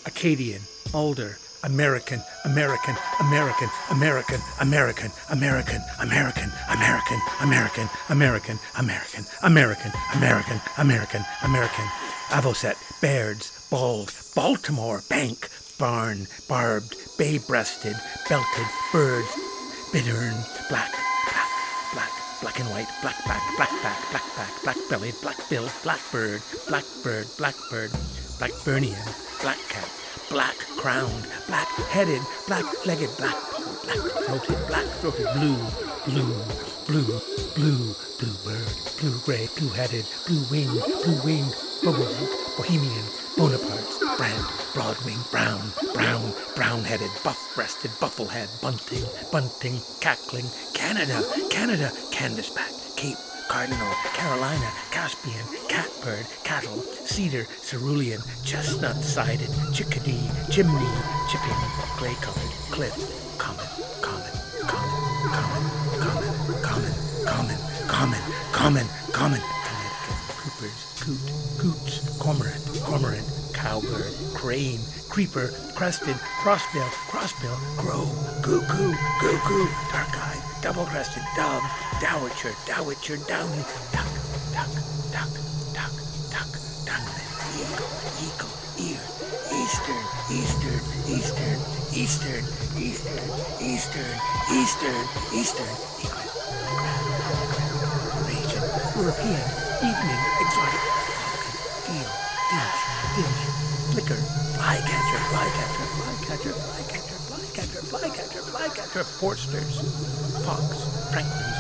Acadian, Alder, American, American, American, American, American, American, American, American, American, American, American, American, American, American, American, Avoset, Bairds, Bald, Baltimore, Bank, Barn, Barbed, Bay-breasted, Belted, Birds, Bittern, Black, Black, Black, Black and White, Blackback, Blackback, Blackback, Black-bellied, Black-billed, Blackbird, Blackbird, Blackbird, Blackburnian, Black Cat, Black-crowned, Black-headed, Black-legged, Black-throated, Black-throated, Blue, Blue, Blue, Blue, Bluebird, Blue-gray, Blue-headed, Blue-winged, Blue-winged, Bobolink, Bohemian, Bonapartes, Brand, Broadwing, Brown, Brown, Brown-headed, Buff-breasted, Bufflehead, Bunting, Bunting, Cackling, Canada, Canada, Canvasback, Cape, Cardinal, Carolina, Caspian, Catbird, Cattle, Cedar, Cerulean, Chestnut-sided, Chickadee, Chimney, Chipping, Gray-colored, Cliff, Common, Common, Common, Common, Common, Common, Common, Common, Common, Common, Connecticut, Coopers, Cootes, Cormorant, Cormorant, Cowbird, Crane, Creeper, Crested, Crossbill, Crow, Cuckoo, Dark-eyed, Double-crested, Dove, Dowitcher, Downy, Duck, Dunlin, Eagle, Ear, Eastern, Egret, Region, European, Evening, Exotic, Falcon, Eel, Finch, Flicker, Flycatcher, Forsters, Fox, Franklins,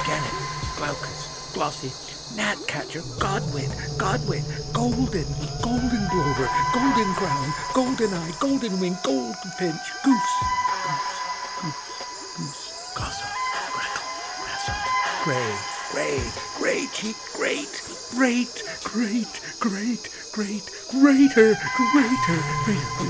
Gannet, Glaucus, Glossy, Gnatcatcher, Godwin, Golden Plover, Golden Crown, Golden Eye, Golden Wing, Goldfinch, Goose, Goshawk, Grackle, Grasshopper, Gray Cheek, Greater, Green,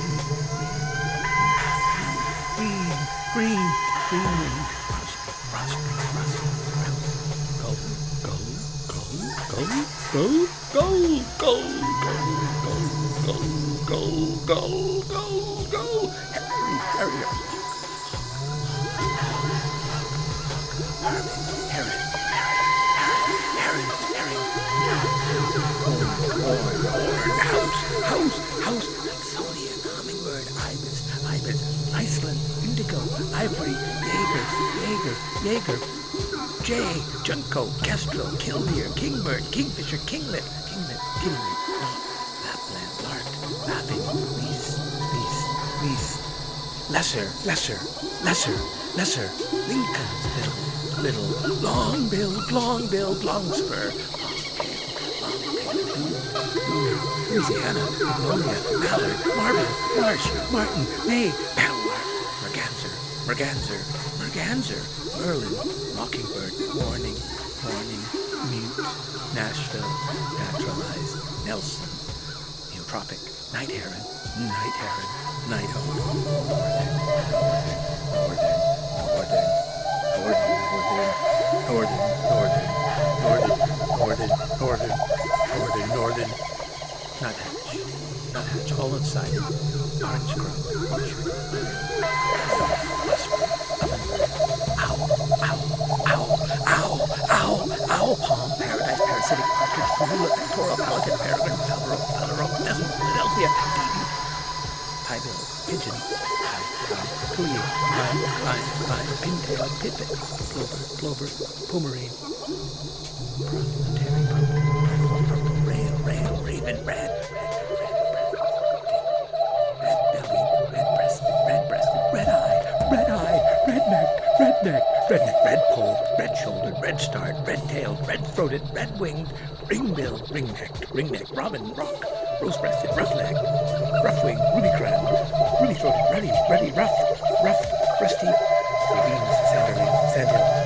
House, Smithsonian, Hummingbird, Ibis, Iceland, Indigo, Ivory, Jaeger, Jay, Junco, Kestrel, Killdeer, Kingbird, Kingfisher, Kinglet, Lapland, Lark, Laughing, Lease, Lesser, Lincoln's Little, Long-billed, Longspur, Louisiana, Magnolia, Mallard, Marble, Marsh, Martin, May, Paddlelark, Merganser, Merlin, Mockingbird, Warning, Mute, Nashville, Naturalized, Nelson, Neotropic, Night Heron, Night Owl, Northern, Nuthatch, all inside, Orange Crow, Owl, Palm, Paradise, Parasitic, Partridge, Kahula, Pectoral, Pelican, Peregrine, Phalarope, Pheasant, Philadelphia, Piebill, Pigeon, Coulier, Pine, Pintail, Pipit, Plover, Pomerine, Rail, Raven, Red breasted, red-eyed, redneck, red-pole, red-shouldered, red-starred, red-tailed, red-throated, red-winged, ring-billed, ring-necked, robin, rock, rose-breasted, rough-legged, rough-winged, ruby-crowned, ruby-throated, ruddy, rough, rusty, beans, sandhill, sandpiper,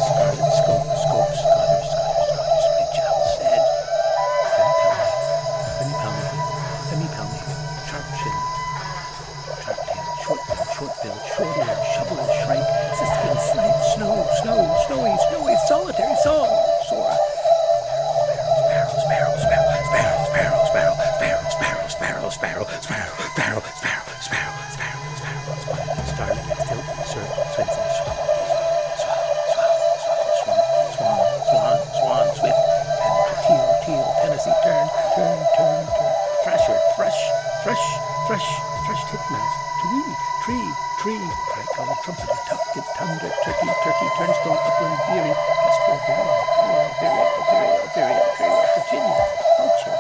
Scarlet, Scope, Scholar, Screech Owl, Sedge, Semi-palmy, Sharp-shinned, Sharp-tailed, Short-billed, built, short-eared, shovel and shrike, siskin, snipe, snow, snow, snowy, snowy, solitary song, Sora. Sparrow, sparrow, sparrow, sparrow, sparrow, sparrow, sparrow, sparrow, sparrow, sparrow, sparrow, sparrow, sparrow, sparrow, sparrow, sparrow, sparrow, starling, stilt, surf, Swinson, swan, swan, swift, teal, teal, Tennessee, turn, thrasher, thrush, titmouse, tree, tricolor, trumpeter, tufted, tundra, turkey, turnstone, upland, veery, vesper, Virginia, vulture,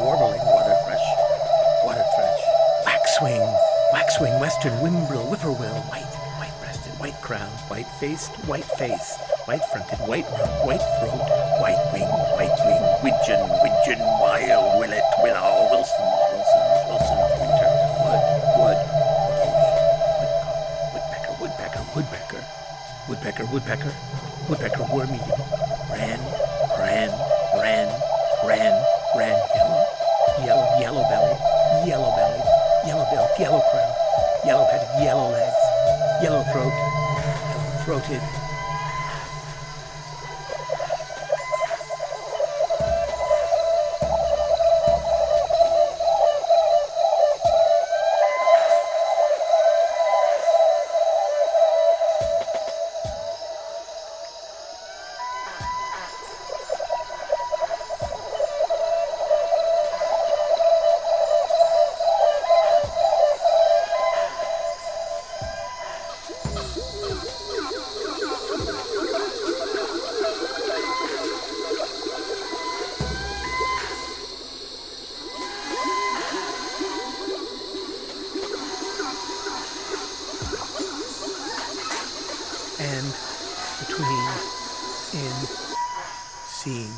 warbling, waterthrush, waxwing, western whimbrel, whippoorwill, white-breasted, white-crowned, white-faced, white-fronted, white-rump, white-throat, white-wing, widgeon, wild, willet, willow, wilson, winter, woodpecker, worm-eating, ran, yellow-bellied, yellow-billed, yellow-crowned, yellow-headed, yellow legs, yellow-throated. And between, in, seeing,